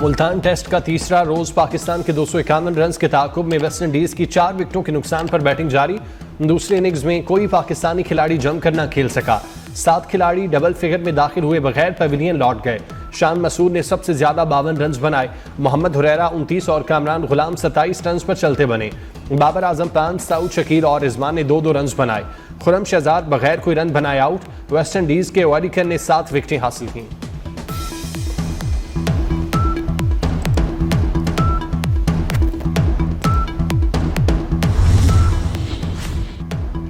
Multan test का तीसरा रोज पाकिस्तान के 251 रन के ताकुब में वेस्ट इंडीज की 4 विकेटों के नुकसान पर बैटिंग जारी। दूसरी इनिंग्स में कोई पाकिस्तानी खिलाड़ी जमकर न खेल सका। 7 खिलाड़ी डबल फिगर में दाखिल हुए बगैर पवेलियन लौट गए। शान मसूद ने सबसे ज्यादा 52 रन बनाए। मोहम्मद हुरैरा 29 और कामरान गुलाम 27 रन पर चलते बने। बाबर आजम 5, सऊद शकील और रिजवान ने 2-2 रन बनाए। खुरम शहजाद बगैर कोई रन बनाए आउट। वेस्ट इंडीज के वारिकर ने 7 विकेटें हासिल की।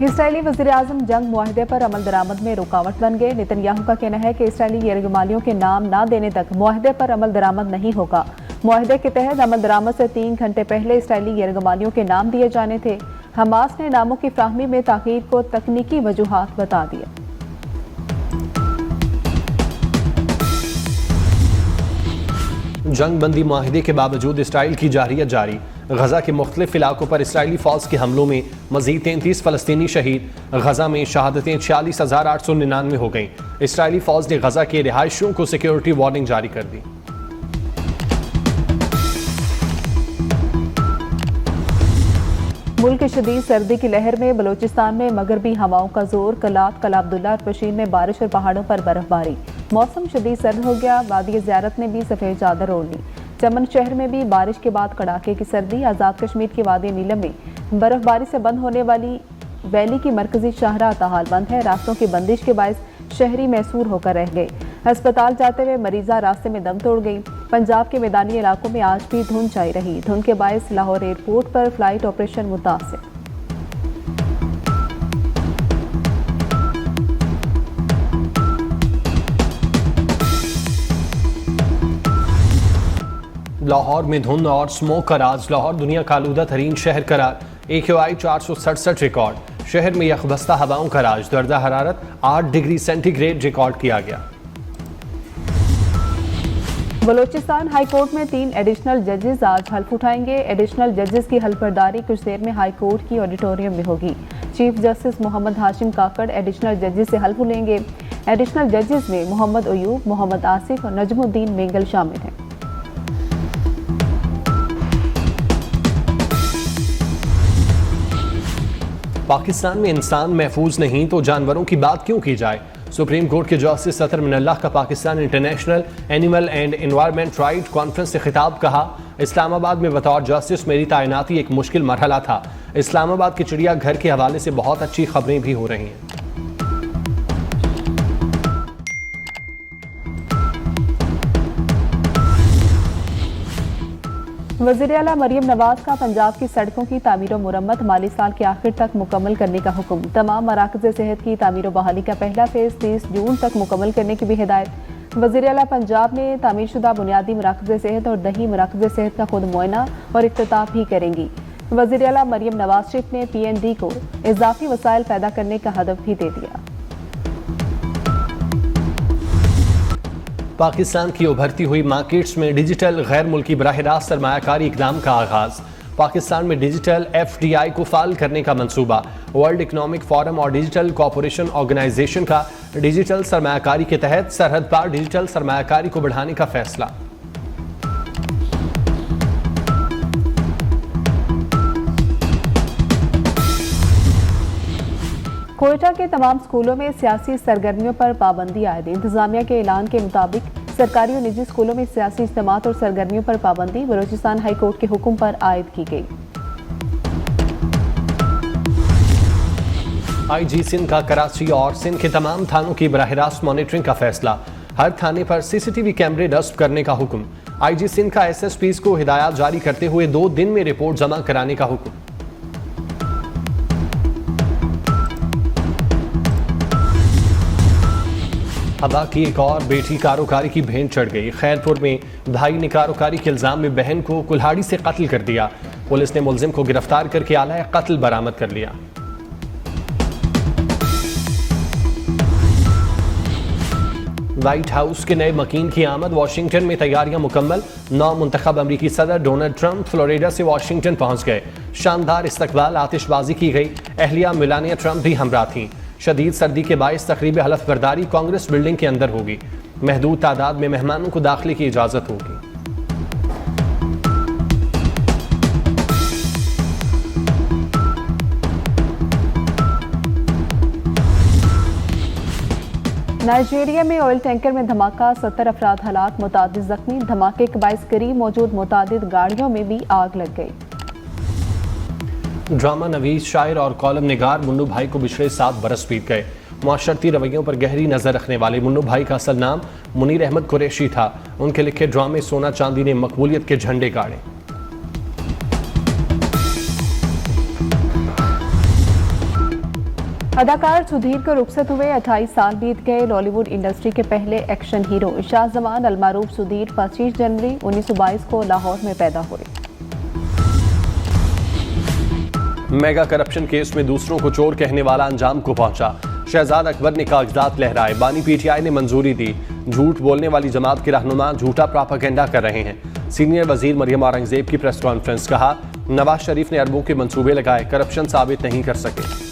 इसराइली वज़ीर-ए-आज़म जंग मुआहदे पर अमल दरामद में रुकावट बन गए। नेतन्याहू का कहना है कि इसराइली यरगमालियों के नाम न देने तक मुआहदे पर अमल दरामद नहीं होगा। मुआहदे के तहत अमल दरामद से 3 घंटे पहले इसराइली यरगमालियों के नाम दिए जाने थे। हमास ने नामों की फ्राहमी में ताख़ीर को तकनीकी वजूहात बता दिया। जंग बंदी मुआहिदे के बावजूद इसराइल की जारियत जारी। गजा के मुख्तलिफ इलाकों पर इसराइली फौज के हमलों में मजीद 33 फलस्तीनी शहीद। गजा में शहादतें 46,899 हो गईं। इसराइली फौज ने गजा के रिहायशियों को सिक्योरिटी वार्निंग जारी कर दी। मुल्क शदीद सर्दी की लहर में बलोचिस्तान में मगरबी हवाओं का जोर। कलात, कला अब्दुल्ला और पशीन में बारिश और पहाड़ों पर बर्फबारी। मौसम शदीद सर्द हो गया। वादी ज़ियारत ने भी सफ़ेद चादर ओढ़ ली। चमन शहर में भी बारिश के बाद कड़ाके की सर्दी। आज़ाद कश्मीर के वादी नीलम में बर्फबारी से बंद होने वाली वैली की मरकजी शाहराह ताहाल बंद है। रास्तों की बंदिश के बायस शहरी मैसूर होकर रह गए। अस्पताल जाते हुए मरीजा रास्ते में दम तोड़ गई। पंजाब के मैदानी इलाकों में आज भी धुंध छाई रही। धुंध के बायस लाहौर एयरपोर्ट पर फ्लाइट ऑपरेशन मुतासिर। लाहौर में धुंध और स्मोक का राज। लाहौर दुनिया का आलूदा तरीन शहर करार। AQI 467 record. शहर में यखबस्ता हवाओं का राज। दर्जा हरारत 8 डिग्री सेंटीग्रेड रिकॉर्ड किया गया। बलोचिस्तान हाई कोर्ट में 3 एडिशनल जजेस आज हल्फ उठाएंगे। एडिशनल जजेस की हल्फबरदारी कुछ देर में हाई कोर्ट की ऑडिटोरियम में होगी। चीफ जस्टिस मोहम्मद हाशिम काकड़ एडिशनल जजेस से हल्फ लेंगे। एडिशनल जजेस में मोहम्मद अयूब, मोहम्मद आसिफ और नजमुद्दीन मेंगल शामिल हैं। पाकिस्तान में इंसान महफूज नहीं तो जानवरों की बात क्यों की जाए। सुप्रीम कोर्ट के जस्टिस सतर मिनल्लाह का Pakistan international animal and environment right conference से खिताब। कहा, इस्लामाबाद में बतौर जस्टिस मेरी तैनाती एक मुश्किल मरहला था। इस्लामाबाद के चिड़ियाघर के हवाले से बहुत अच्छी खबरें भी हो रही हैं। वज़ीर आला मरियम नवाज का पंजाब की सड़कों की तामीर और मुरम्मत माली साल के आखिर तक मुकम्मल करने का हुक्म। तमाम मराकज़ सेहत की तामीर और बहाली का पहला फेज 30 जून तक मुकम्मल करने की भी हिदायत। वज़ीर आला पंजाब ने तामीरशुदा बुनियादी मराकज़ सेहत और दही मराकज़ सेहत का खुद मुआयना और इफ्तिताह भी करेंगी। वज़ीर आला मरियम नवाज शरीफ ने PND को इजाफी वसाइल पैदा करने का हदफ भी दे दिया। पाकिस्तान की उभरती हुई मार्केट्स में डिजिटल गैर मुल्की बराह रास्त सरमायाकारी इकदाम का आगाज। पाकिस्तान में डिजिटल FDI को फाल करने का मंसूबा। वर्ल्ड इकोनॉमिक फोरम और डिजिटल कॉरपोरेशन ऑर्गेनाइजेशन का डिजिटल सरमायाकारी के तहत सरहद पार डिजिटल सरमायाकारी को बढ़ाने का फैसला। कोयटा के तमाम स्कूलों में सियासी सरगर्मियों पर पाबंदी आयद। इंतजामिया के ऐलान के मुताबिक सरकारी और निजी स्कूलों में सियासी इज्तिमात और सरगर्मियों पर पाबंदी बलोचिस्तान हाई कोर्ट के हुक्म पर आयद की गई। IG सिंध का कराची और सिंध के तमाम थानों की बराह रास्त मॉनिटरिंग का फैसला। हर थाने पर CCTV कैमरे नस्ब करने का हुक्म। IG सिंध का SSPs को हिदायत जारी करते हुए 2 दिन में रिपोर्ट जमा कराने का हुक्म। हबा की एक और बेटी कारोकारी की भेंट चढ़ गई। खैरपुर में भाई ने कारोकारी के इल्जाम में बहन को कुल्हाड़ी से कत्ल कर दिया। पुलिस ने मुलजिम को गिरफ्तार करके आला कत्ल बरामद कर लिया। व्हाइट हाउस के नए मकीन की आमद। वाशिंगटन में तैयारियां मुकम्मल। 9 मुंतखब अमरीकी सदर डोनाल्ड ट्रंप फ्लोरिडा से वाशिंगटन पहुंच गए। शानदार इस्तकबाल, आतिशबाजी की गई। अहलिया मेलानिया ट्रंप भी हमरा थीं। शदीद सर्दी के बायस तकरीब हलफ बर्दारी कांग्रेस बिल्डिंग के अंदर होगी। महदूद तादाद में मेहमानों को दाखिले की इजाज़त होगी। नाइजीरिया में ऑयल टैंकर में धमाका, 70 अफराद हलाक, मुतादिद जख्मी। धमाके के बाइस करीब मौजूद मुतादिद गाड़ियों में भी आग लग गई। ड्रामा नवीस, शायर और कॉलम निगार मुन्नू भाई को पिछले 7 बरस बीत गए। मुआशरती रवैयों पर गहरी नजर रखने वाले मुन्नू भाई का असल नाम मुनीर अहमद कुरैशी था। उनके लिखे ड्रामे सोना चांदी ने मकबूलियत के झंडे गाड़े। अदाकार सुधीर को रुखसत हुए 28 साल बीत गए। बॉलीवुड इंडस्ट्री के पहले एक्शन हीरो शाहजमान अलमारूफ सुधीर 25 जनवरी 1922 को लाहौर में पैदा हुए। मेगा करप्शन केस में दूसरों को चोर कहने वाला अंजाम को पहुंचा। शहजाद अकबर ने कागजात लहराए, बानी पीटीआई ने मंजूरी दी। झूठ बोलने वाली जमात के रहनुमा झूठा प्रोपेगेंडा कर रहे हैं। सीनियर वजीर मरियम औरंगजेब की प्रेस कॉन्फ्रेंस, कहा नवाज शरीफ ने अरबों के मंसूबे लगाए, करप्शन साबित नहीं कर सके।